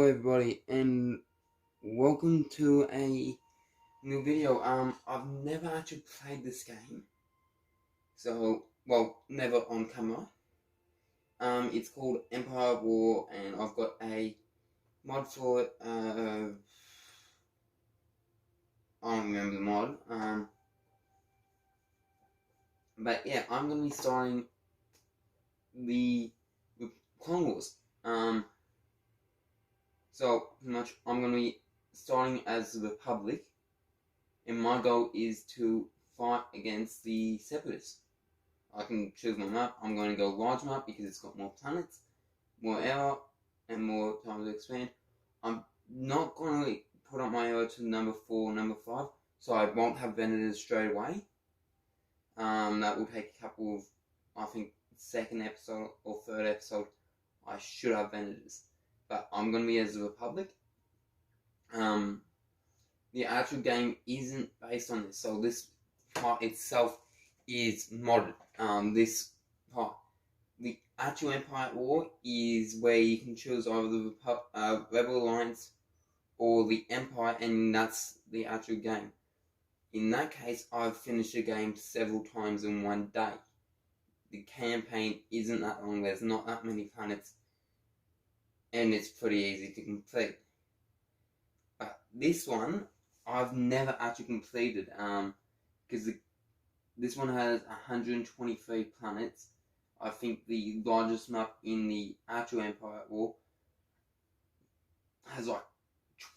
everybody, and welcome to a new video. I've never actually played this game, never on camera. It's called Empire War, and I've got a mod for it. I don't remember the mod. But yeah, I'm gonna be starting the Clone Wars. So pretty much, I'm gonna be starting as the Republic. And my goal is to fight against the Separatists. I can choose my map. I'm going to go large map because it's got more planets, more era, and more time to expand. I'm not going to put up my era to number 4, number 5, so I won't have Vendors straight away. That will take a couple of, I think, second episode or third episode. I should have Vendors, but I'm going to be as the Republic. The actual game isn't based on this, so this part itself is modded. This part, the actual Empire War, is where you can choose either the Rebel Alliance or the Empire, and that's the actual game. In that case, I've finished the game several times in one day. The campaign isn't that long, there's not that many planets, and it's pretty easy to complete. But this one, I've never actually completed, because this one has 123 planets. I think the largest map in the actual Empire War has like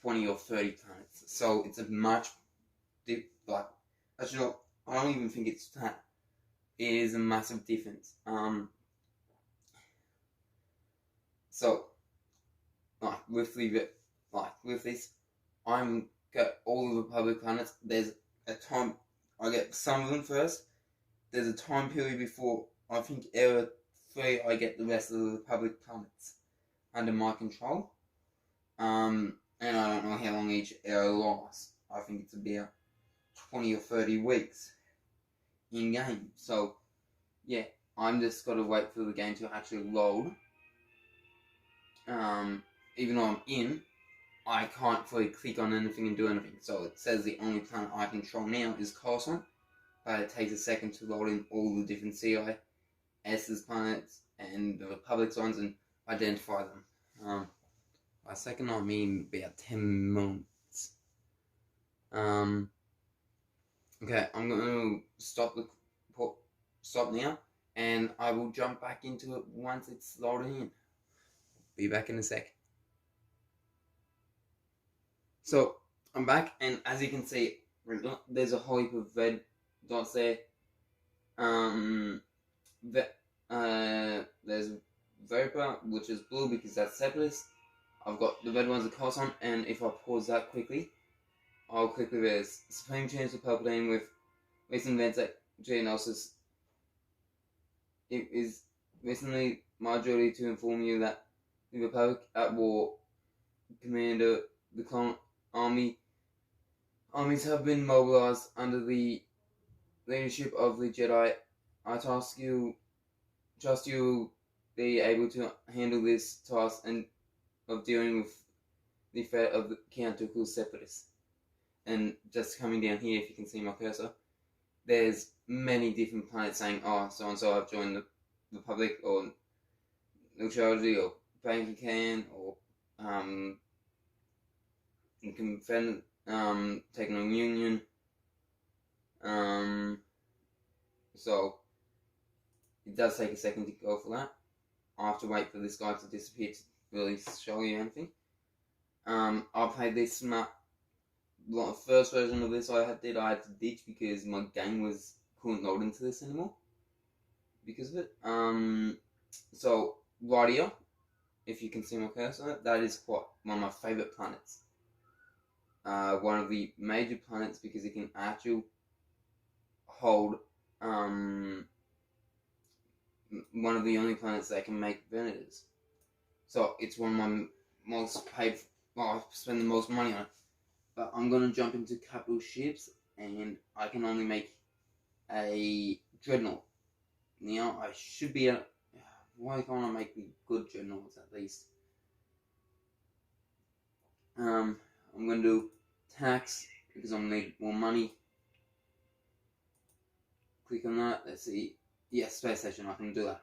20 or 30 planets. So it's a much actually, I don't even think it's that. It is a massive difference. So with this, I'm got all the Republic planets. There's a time I get some of them first. There's a time period before, I think, Era 3, I get the rest of the Republic planets under my control. And I don't know how long each era lasts. I think it's about 20 or 30 weeks in game. So yeah, I'm just gotta wait for the game to actually load. Even though I'm in, I can't fully click on anything and do anything. So it says the only planet I control now is Coruscant, but it takes a second to load in all the different CIS's planets and the Republic's ones and identify them. By second I mean about 10 moments. Okay, I'm going to stop now, and I will jump back into it once it's loaded in. Be back in a sec. So I'm back, and as you can see, there's a whole heap of red dots there. There's Vapor, which is blue because that's Separatist. I've got the red ones at Coruscant, and if I pause that quickly, I'll quickly there's Supreme Chancellor Palpatine with recent events at Geonosis. It is recently my duty to inform you that the Republic at War, Commander, the Clone Armies have been mobilized under the leadership of the Jedi. I trust you be able to handle this task and of dealing with the threat of the counter-cool Separatists. And just coming down here, if you can see my cursor, there's many different planets saying, oh, so-and-so have joined the Republic, or Neutrality, or Banky Can, or Confederate, taking on Union. So it does take a second to go for that. I have to wait for this guy to disappear to really show you anything. I played this map. The first version of this I had to ditch because my game couldn't load into this anymore because of it. So right here, if you can see my cursor, that is one of my favorite planets. One of the major planets because it can actually hold one of the only planets that can make Venators. So it's one of my most I spend the most money on it. But I'm going to jump into capital ships, and I can only make a Dreadnought. Now, I should be why can't I make the good Dreadnoughts at least? I'm gonna do tax because I'm gonna need more money. Click on that. Let's see. Yes, space station. I can do that.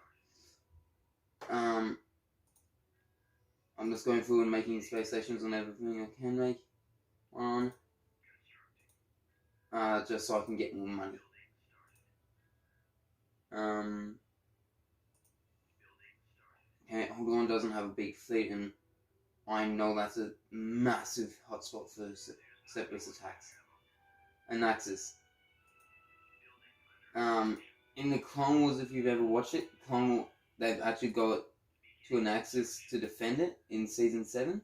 I'm just going through and making space stations on everything I can make on. Just so I can get more money. Okay, Hold doesn't have a big fleet, and I know that's a massive hotspot for separatist attacks and Axis. In the Clone Wars, if you've ever watched it, they've actually got to an Axis to defend it in season 7.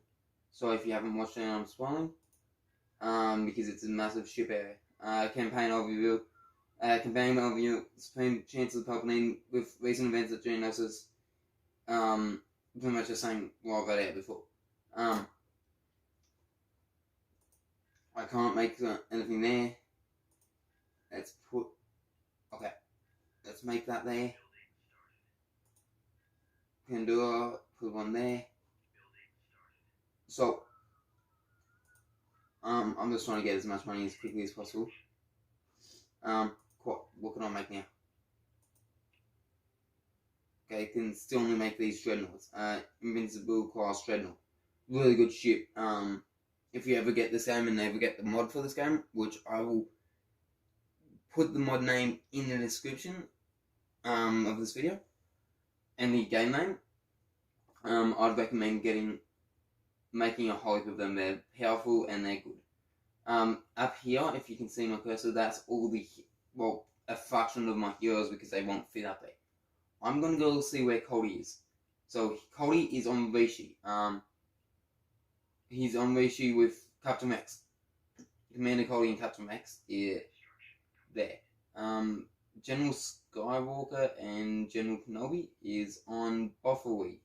So if you haven't watched it, I'm spoiling. Because it's a massive ship area. Campaign overview. Supreme Chancellor Palpatine with recent events at Geonosis. Pretty much the same what I've read out before. I can't make anything there. Let's make that there. Pandora, put one there. So, I'm just trying to get as much money as quickly as possible. What can I make now? Okay, can still only make these dreadnoughts. Invincible class dreadnought. Really good ship. If you ever get this game and ever get the mod for this game, which I will put the mod name in the description of this video and the game name, I'd recommend making a whole heap of them. They're powerful and they're good. Up here, if you can see my cursor, that's all a fraction of my heroes because they won't fit up there. I'm gonna go see where Cody is. So Cody is on Rishi. He's on Rishi with Captain Rex. Commander Cody and Captain Rex is there. General Skywalker and General Kenobi is on Bofferwee.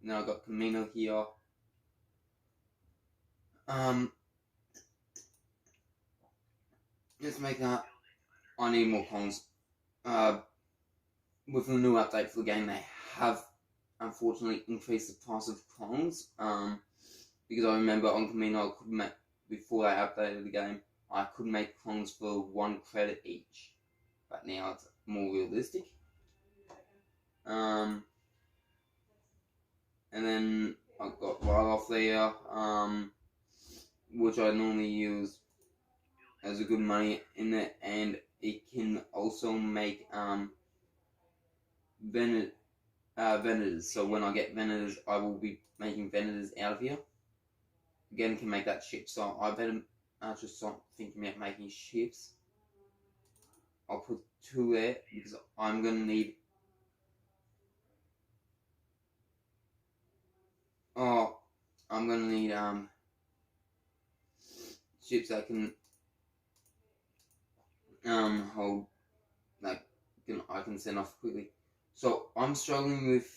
Now I've got Camino here. Let's make that. I need more clones. With the new update for the game, they have unfortunately increased the price of clones. Because I remember on Camino, before they updated the game, I could make clones for 1 credit each. But now it's more realistic. And then I've got Ryloth there, which I normally use as a good money in it, and it can also make Venators. So when I get Venators, I will be making Venators out of here. Again, can make that ship. So I better just start thinking about making ships. I'll put 2 there because I'm gonna need. I'm gonna need ships that can hold, like, I can send off quickly. So I'm struggling with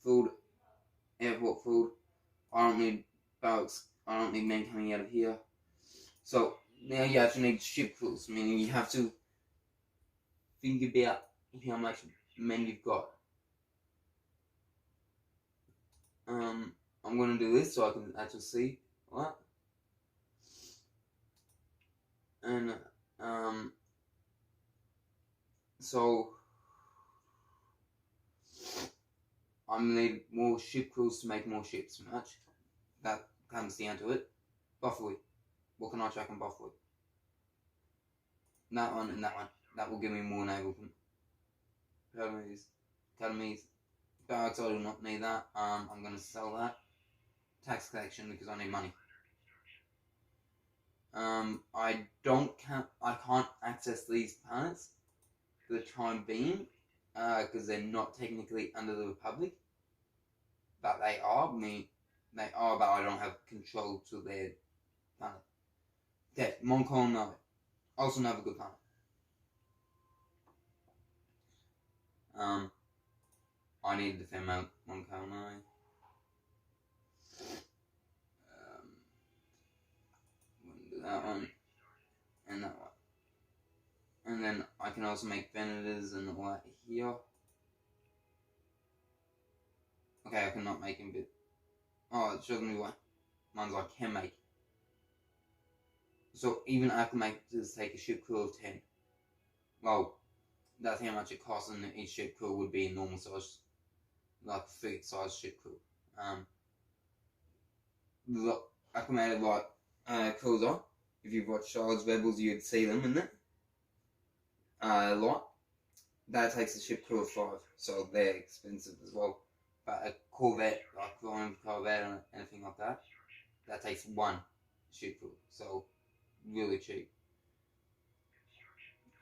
food, airport food. I don't need barracks. I don't need men coming out of here. So now you actually need ship crews, meaning you have to think about how much men you've got. I'm gonna do this so I can actually see what. And so I'm gonna need more ship crews to make more ships. Much that comes down to it. Bufferwood. What can I track on Bufferwood? That one and that one. That will give me more naval academies. Barracks, I do not need that. I'm gonna sell that. Tax collection because I need money. I can't access these planets for the time being, because they're not technically under the Republic, but they are. But I don't have control to their planet. Okay, Mon Calamari, also another good planet. I need to defend Mon Calamari. That one and that one, and then I can also make Venators and all that here. Okay, I cannot make him, but oh, it shows me what ones I can make. So even acclimators take a ship crew of 10. Well, that's how much it costs, and each ship crew would be a normal size, like frigate size ship crew. The acclimated cruiser. If you've watched Charles Rebels, you'd see them in it a lot. That takes a ship crew of 5, so they're expensive as well. But a Corvette, like Royal Corvette or anything like that, that takes 1 ship crew, so really cheap.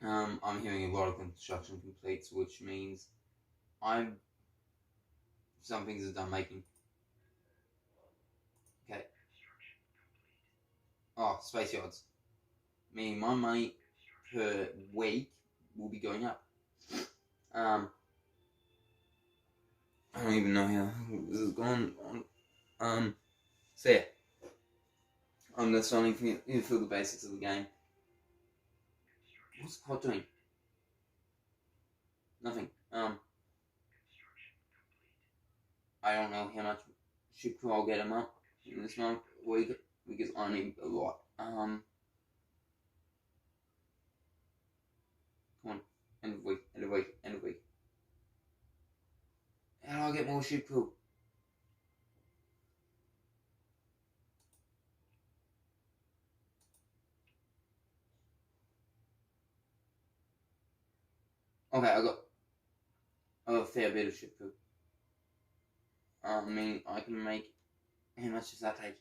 I'm hearing a lot of construction completes, which means some things are done making. Okay. Oh, space yards. Meaning my money per week will be going up. I don't even know how this is going on. So yeah. I'm just starting to feel the basics of the game. What's Quad doing? Nothing. I don't know how much ship crew I'll get a month in this month week because I need a lot. Come on, end of week. How do I get more ship crew? Okay, I got a fair bit of ship crew. I mean, I can make. How much does that take?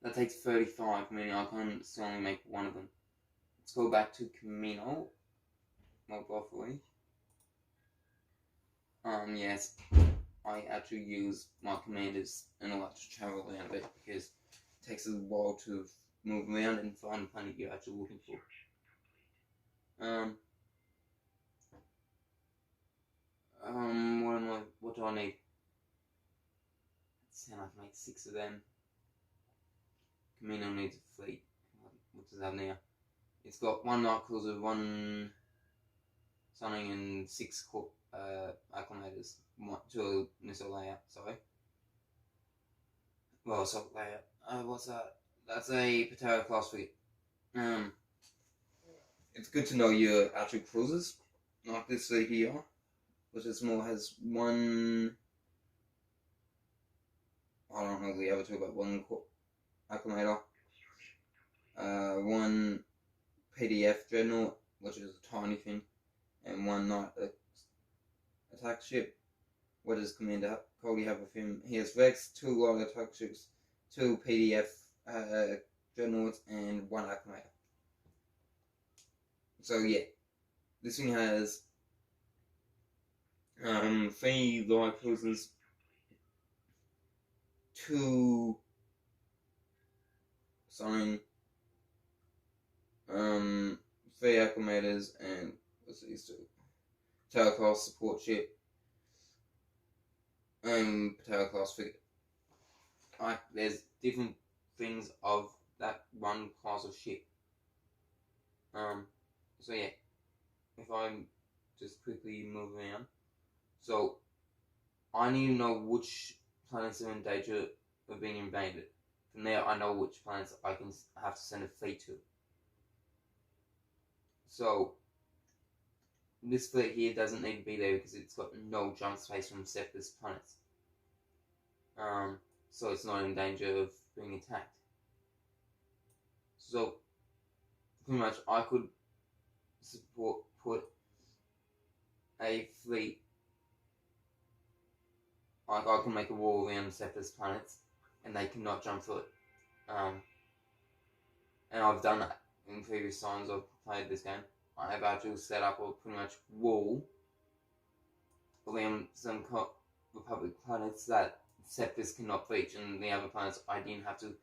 That takes 35, meaning I can still only make 1 of them. Let's go back to Camino. More properly. Yes. I actually use my commanders and all that to travel around a bit because it takes a while to move around and find the planet you're actually looking for. What do I need? Let's see, I can make 6 of them. Camino needs a fleet. What does that have now? It's got 1 night cruiser, 1 something, and 6 acclimators. 2 missile layout, sorry. Well, assault layout. What's that? That's a Potato class frigate. It's good to know your actual cruisers, like this here, which is more has 1. I don't know the other 2, but 1 acclimator, 1 PDF dreadnought, which is a tiny thing, and 1 night attack ship. What does Commander Cody have with him? He has Rex, 2 light attack ships, 2 PDF dreadnoughts, and 1 acclimator. So yeah, this thing has 3 light cruisers, 2 something, 3 acclimators, and what's these 2? Potato class support ship, Potato class frigate. There's different things of that 1 class of ship. So yeah, if I just quickly move around, so I need to know which planets are in danger of being invaded. From there, I know which planets I can have to send a fleet to. So this fleet here doesn't need to be there because it's got no jump space from Cephalus planets. So it's not in danger of being attacked. So pretty much I could put a fleet, like I can make a wall around Cephalus planets and they cannot jump through it. And I've done that in previous times I've played this game. I have actually set up a pretty much wall around some Republic planets that Cephalus cannot reach, and the other planets I didn't have to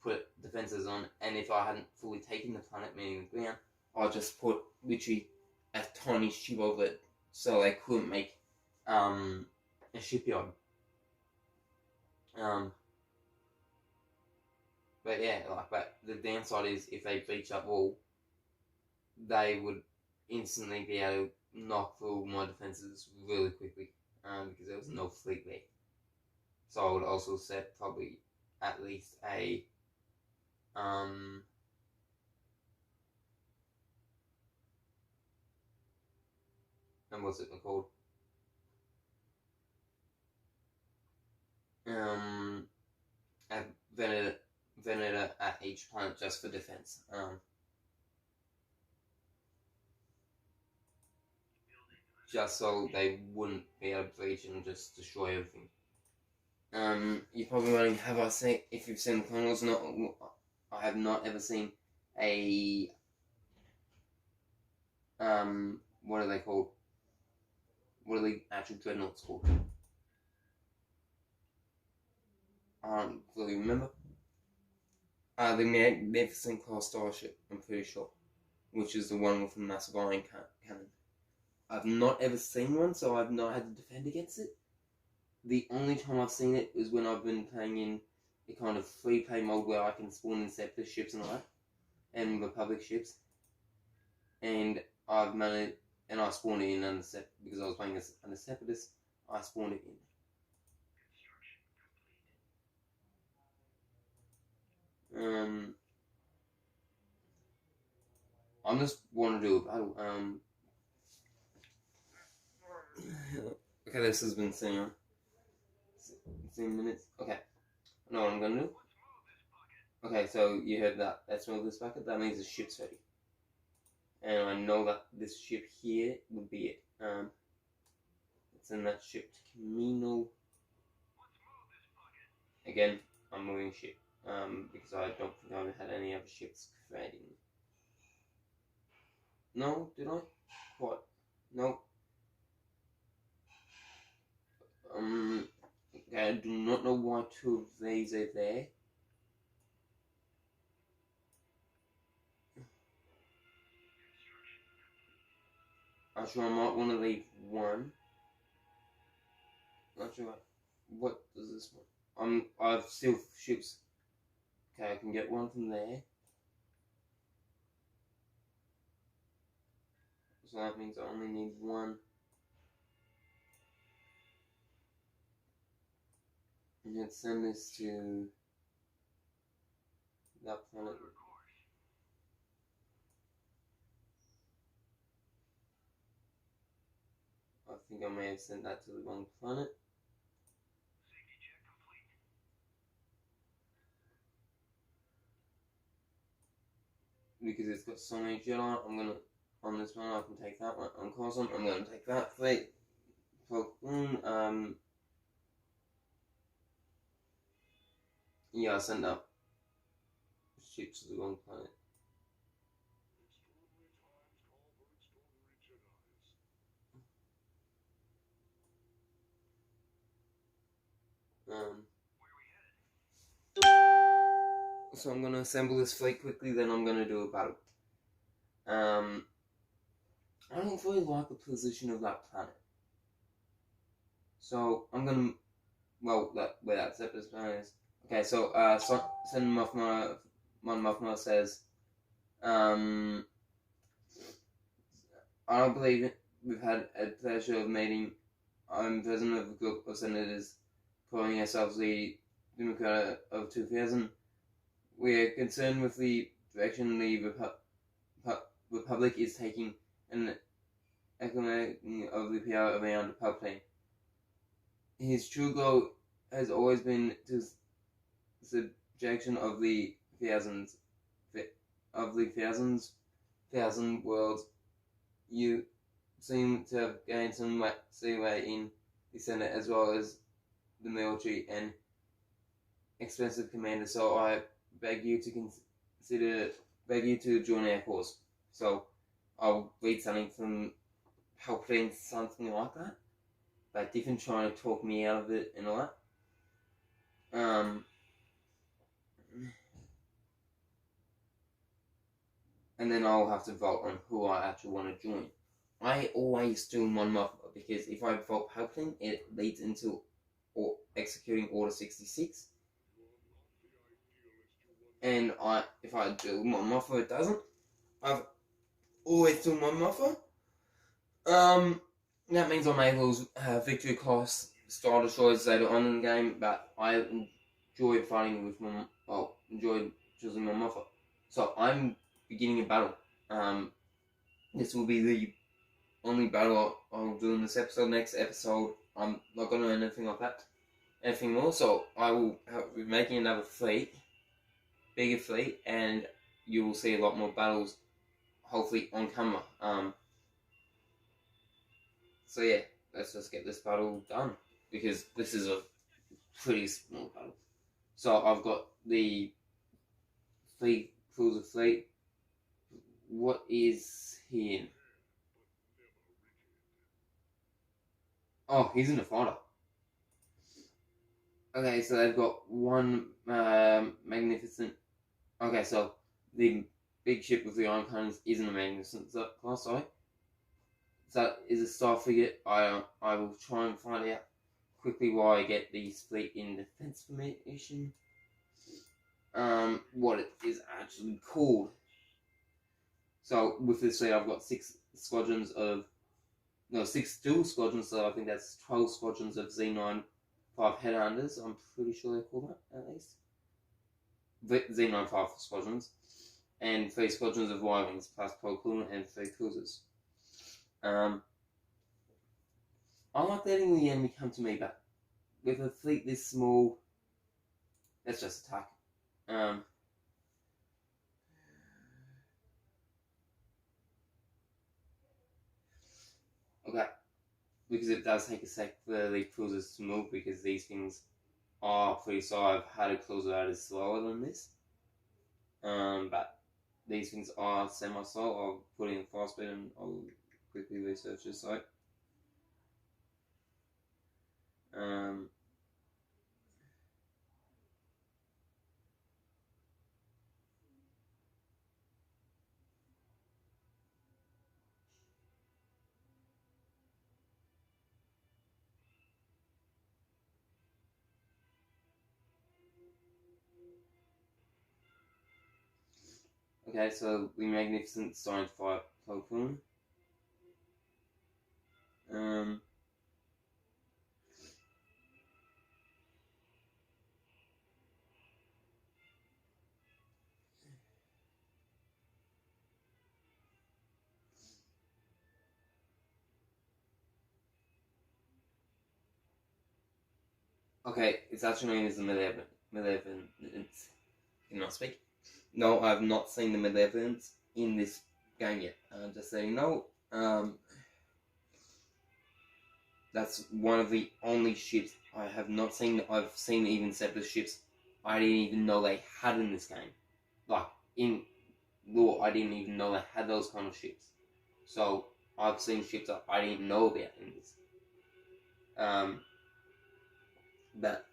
put defenses on. And if I hadn't fully taken the planet, meaning the ground, I just put literally a tiny ship over it so they couldn't make a shipyard. But yeah, but the downside is if they breach that wall, they would instantly be able to knock through my defenses really quickly. because there was no fleet there. So I would also set probably at least a and what's it called? A Venator at each planet just for defense. Just so they wouldn't be able to breach and just destroy everything. You probably wondering, have I seen, if you've seen the Clone Wars? Not, I have not ever seen a, what are they called? What are the actual dreadnoughts called? I don't really remember. The Magnificent Class Starship, I'm pretty sure, which is the one with the massive iron cannon. I've not ever seen one, so I've not had to defend against it. The only time I've seen it is when I've been playing in a kind of free play mode where I can spawn in separate ships and all that, and Republic ships. And I've managed, and I spawned it in under because I was playing as under Separatist. I spawned it in. I just want to do a battle. Okay, this has been sitting on 16 minutes. Okay, I know what I'm gonna do. Okay, so you heard that. Let's move this bucket. That means the ship's ready. And I know that this ship here would be it. Let's send that ship to Camino. Again, I'm moving ship. Because I don't think I've had any other ships creating. No, did I? What? No. Okay, I do not know why two of these are there. Actually, I might want to leave one. Actually, what does this one? I've still ships. Okay, I can get one from there. So that means I only need one. And let's send this to that planet. I think I may have sent that to the wrong planet. Because it's got so many Jedi, I'm gonna, on this one I can take that one. On Coruscant, I'm gonna take that fleet. Yeah, I sent that ship to the wrong planet. So I'm gonna assemble this fleet quickly, then I'm gonna do a battle. I don't really like the position of that planet. So I'm gonna, well, where that Separatist planet is. Okay, so Sen Mothma says, I don't believe it. We've had a pleasure of meeting. I'm president of a group of senators calling ourselves the Democrat of 2000. We are concerned with the direction the Republic is taking and economizing of the power around Palpatine. His true goal has always been to subjection of the thousand worlds. You seem to have gained some leeway in the Senate as well as the military and expensive commander, so I beg you to join our cause. So I'll read something from Palpatine, something like that. But different trying to talk me out of it and all that. And then I'll have to vote on who I actually want to join. I always do Mon Mothma because if I vote Palpatine, it leads into executing Order 66. And if I do Mon Mothma, it doesn't. I've always done Mon Mothma. That means I may lose victory class style destroyers later on in the game, but I enjoy fighting with my, enjoy choosing my mother. So I'm beginning a battle. This will be the only battle I'll do in this episode. Next episode, I'm not going to do anything like that, anything more. So I will be making another fleet, bigger fleet, and you will see a lot more battles, hopefully on camera. So yeah, let's just get this battle done, because this is a pretty small battle. So I've got the fleet, cruiser fleet. What is he in? Oh, he's in a fighter. Okay, so they've got one magnificent. Okay, so the big ship with the iron cannons isn't a magnificent class, sorry. So that is a star frigate. I will try and find out quickly why I get these fleet in defense formation. What it is actually called. So with this fleet, I've got 6 dual squadrons. So I think that's 12 squadrons of Z95 headhunters. I'm pretty sure they call that at least. Z95 squadrons, and 3 squadrons of Y-wings plus Pokemon and 3 cruisers. I like letting the enemy come to me, but with a fleet this small, let's just attack. Okay, because it does take a sec for the cruisers to move, because these things are pretty slow. I've had a cruiser that is slower than this, but these things are semi-slow. I'll put in fast speed and I'll quickly research this site. Okay, so the magnificent starting to fight Pokemon. Okay, it's actually known as the Malevolence. Cannot speak. No, I have not seen the Malevolence in this game yet. Just so you know, that's one of the only ships I have not seen. I've seen even separate ships I didn't even know they had in this game. Like, in lore, I didn't even know they had those kind of ships. So, I've seen ships that I didn't know about in this. But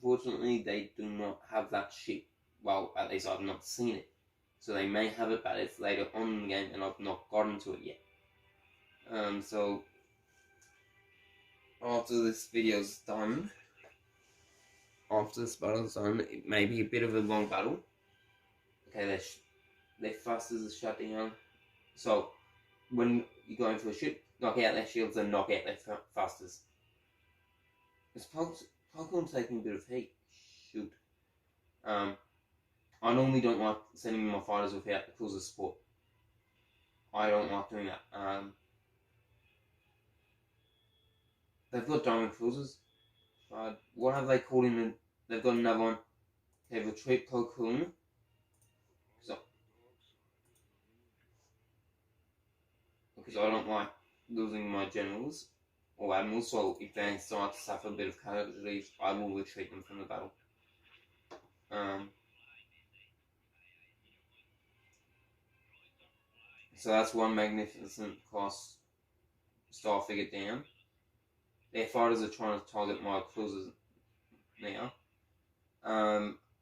unfortunately, they do not have that ship. Well, at least I've not seen it. So they may have it, but it's later on in the game and I've not gotten to it yet. So after this video's done, after this battle's done, it may be a bit of a long battle. Okay, their thrusters are shut down. So when you go into a ship, knock out their shields and knock out their thrusters. Is Pokemon taking a bit of heat? Shoot. I normally don't like sending my fighters without the cruiser support. I don't like doing that. They've got diamond cruisers. What have they called in? They've got another one. Okay, retreat Pokemon. So, because I don't like losing my generals or admirals, so if they start to suffer a bit of casualties, I will retreat them from the battle. So that's one magnificent class star figure down. Their fighters are trying to target my cruisers now.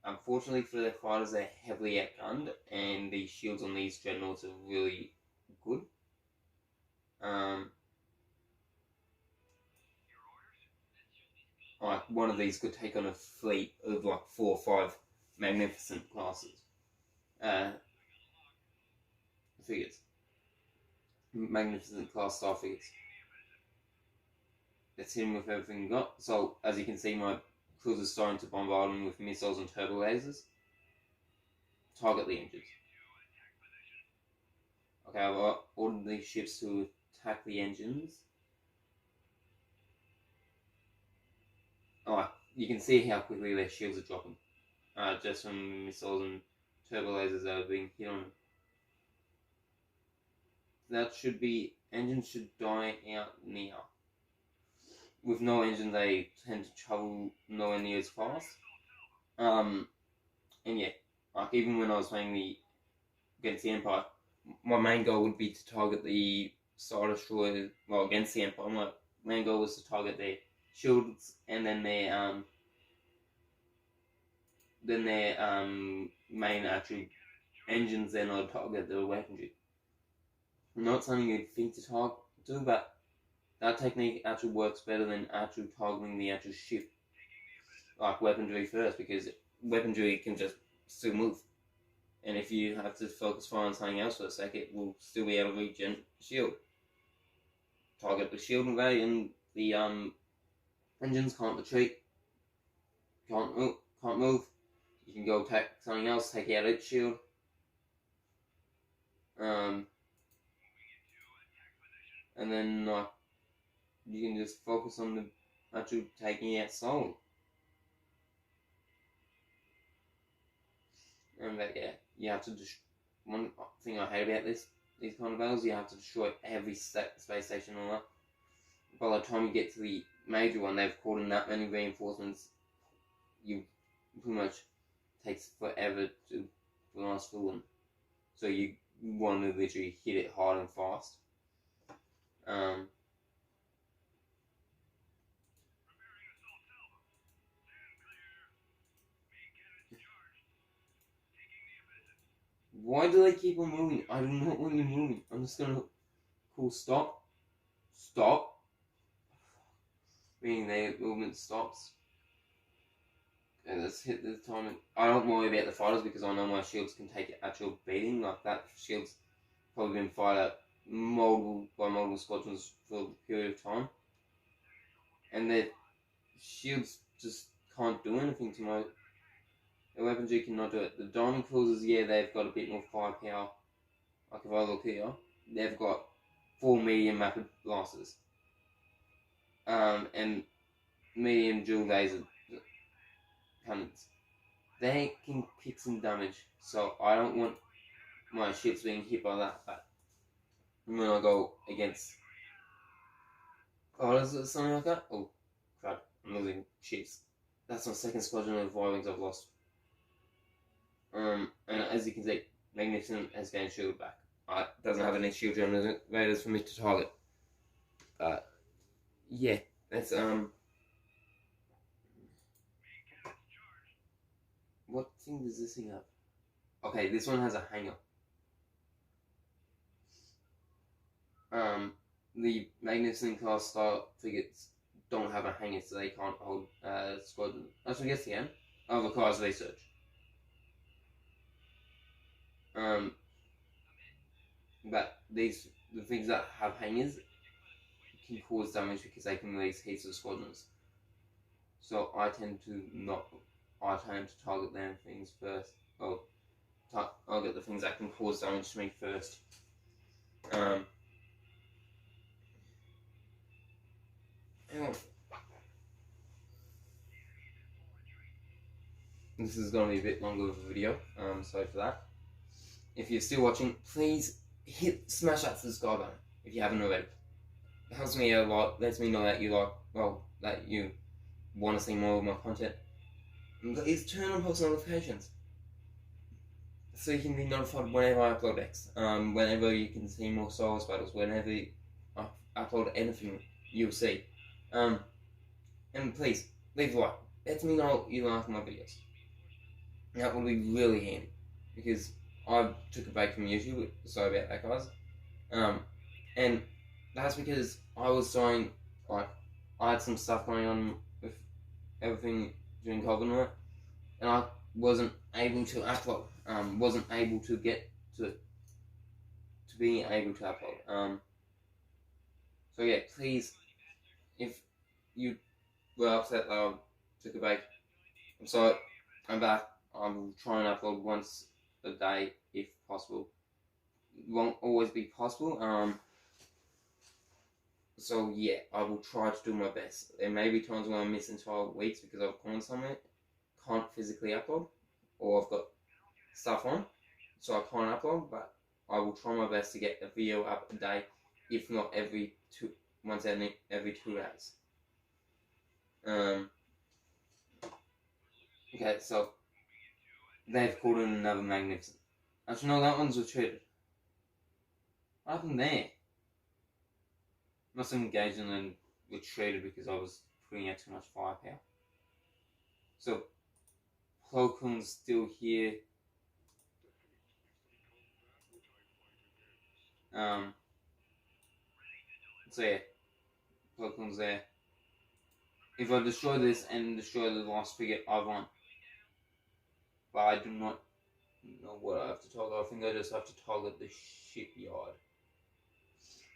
Unfortunately for their fighters, they're heavily outgunned, and the shields on these dreadnoughts are really good. Like one of these could take on a fleet of like 4 or 5 magnificent classes figures. magnificent class star figures. Let's hit him with everything we got. So, as you can see, my crews are starting to bombard him with missiles and turbo lasers. Target the engines. Okay, I've ordered these ships to attack the engines. Oh, you can see how quickly their shields are dropping. Just from missiles and turbo lasers that are being hit on them. That should be... engines should die out now. With no engine, they tend to travel nowhere near as fast. And yeah, like even when I was playing against the Empire, my main goal would be to target the Star Destroyer. Well, against the Empire, my main goal was to target their shields and then their main actual engines. Then I'd target the weaponry. Not something you'd think to do, but that technique actually works better than actually targeting the actual ship, like weaponry first, because weaponry can just still move. And if you have to focus fire on something else for a sec, it will still be able to regen shield. Target the shield away, and the engines can't retreat, can't move. You can go attack something else, take out its shield. And then you can just focus on the actual taking out solely. And yeah, you have to one thing I hate about these kind of battles, you have to destroy every space station on that. By the time you get to the major one, they've called in that many reinforcements. You pretty much takes forever to last full one. So you want to literally hit it hard and fast. Why do they keep on moving? I do not want you moving. I'm just gonna call stop. Stop. Meaning their movement stops. And let's hit the time. I don't worry about the fighters because I know my shields can take an actual beating. Like that shield's probably been fired up by multiple squadrons for a period of time. And their shields just can't do anything to my... The weaponry cannot do it. The diamond cruisers, yeah, they've got a bit more firepower. Like if I look here, they've got 4 medium rapid blasters. And medium dual laser cannons. They can kick some damage, so I don't want my ships being hit by that. But when I go against... Oh, is it something like that? Oh, crap, I'm losing ships. That's my second squadron of Y-Wings I've lost. And as you can see, Magnificent has gained shield back. It doesn't have any shield generators for me to target. Yeah, that's what thing does this thing have? Okay, this one has a hangar. The Magnificent class star frigates don't have a hangar, so they can't hold squadron. Actually, yes, they can. Requires research. But the things that have hangars can cause damage because they can release heaps of squadrons. So I tend to target them things first. I'll get the things that can cause damage to me first. Hang on. This is going to be a bit longer of a video, sorry for that. If you're still watching, please smash that subscribe button if you haven't already. It helps me out a lot, lets me know that you that you want to see more of my content. And please turn on post notifications so you can be notified whenever I upload X. Whenever you can see more Star Wars battles, whenever I upload anything, you'll see. And please, leave a like. Let me know you like my videos. That would be really handy, because I took a break from YouTube, sorry about that guys. And that's because I was trying, I had some stuff going on with everything during COVID and I wasn't able to upload, wasn't able to get to to be able to upload. So yeah, please, if you were upset that I took a break, I'm sorry, I'm back. I will try and upload once a day if possible. It won't always be possible. So yeah, I will try to do my best. There may be times when I miss entire weeks because I've gone somewhere, can't physically upload, or I've got stuff on, so I can't upload. But I will try my best to get a video up a day, if not once every 2 days. Okay, so they've called in another magnificent. Actually, no, that one's retreated. What happened there? Must have engaged and then retreated because I was putting out too much firepower. So, Plo Koon's still here. So yeah, Plo Koon's there. If I destroy this and destroy the last frigate, I won. But I do not know what I have to target. I think I just have to target the shipyard.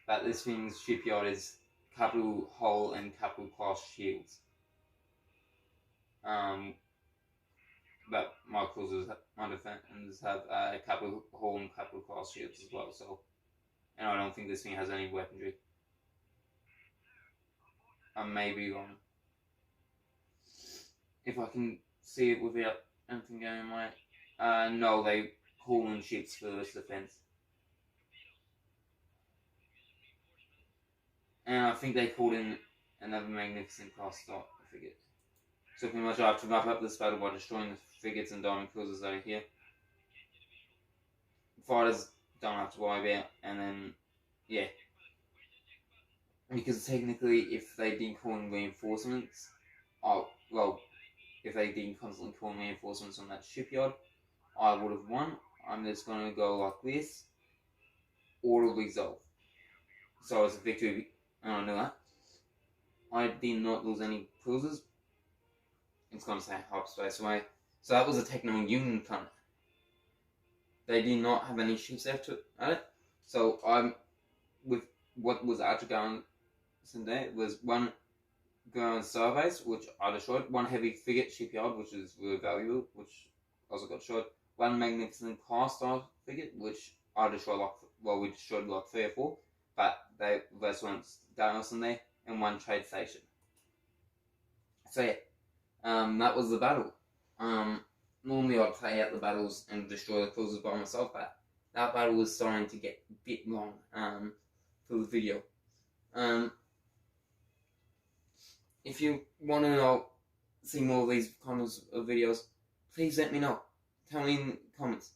But this thing's shipyard is capital hull and capital class shields. But my cruisers, my defenders have capital hull and capital class shields as well. So, and I don't think this thing has any weaponry. I may be wrong. If I can see it without anything going my way. No, they call in ships for this defense. And I think they called in another magnificent class start frigate. So pretty much I have to wrap up this battle by destroying the frigates and diamond cruisers over here. Fighters don't have to worry about, and then, yeah. Because technically, if they didn't call in reinforcements, if they didn't constantly call in reinforcements on that shipyard, I would have won. I'm just going to go like this. Order resolve. So it's a victory. I don't know that. I did not lose any cruisers. It's going to say hyperspace away. So that was a Techno Union planet. They did not have any ships left at it. So I'm with what was actually going there was one ground surveys, which I destroyed, one heavy frigate shipyard, which is really valuable, which also got destroyed, one magnificent class star frigate, which I destroyed we destroyed like 3 or 4, but they rest ones garrison there, and one trade station. So yeah, that was the battle. Normally I'd play out the battles and destroy the cruisers by myself, but that battle was starting to get a bit long for the video. If you want to see more of these kinds of videos, please let me know. Tell me in the comments.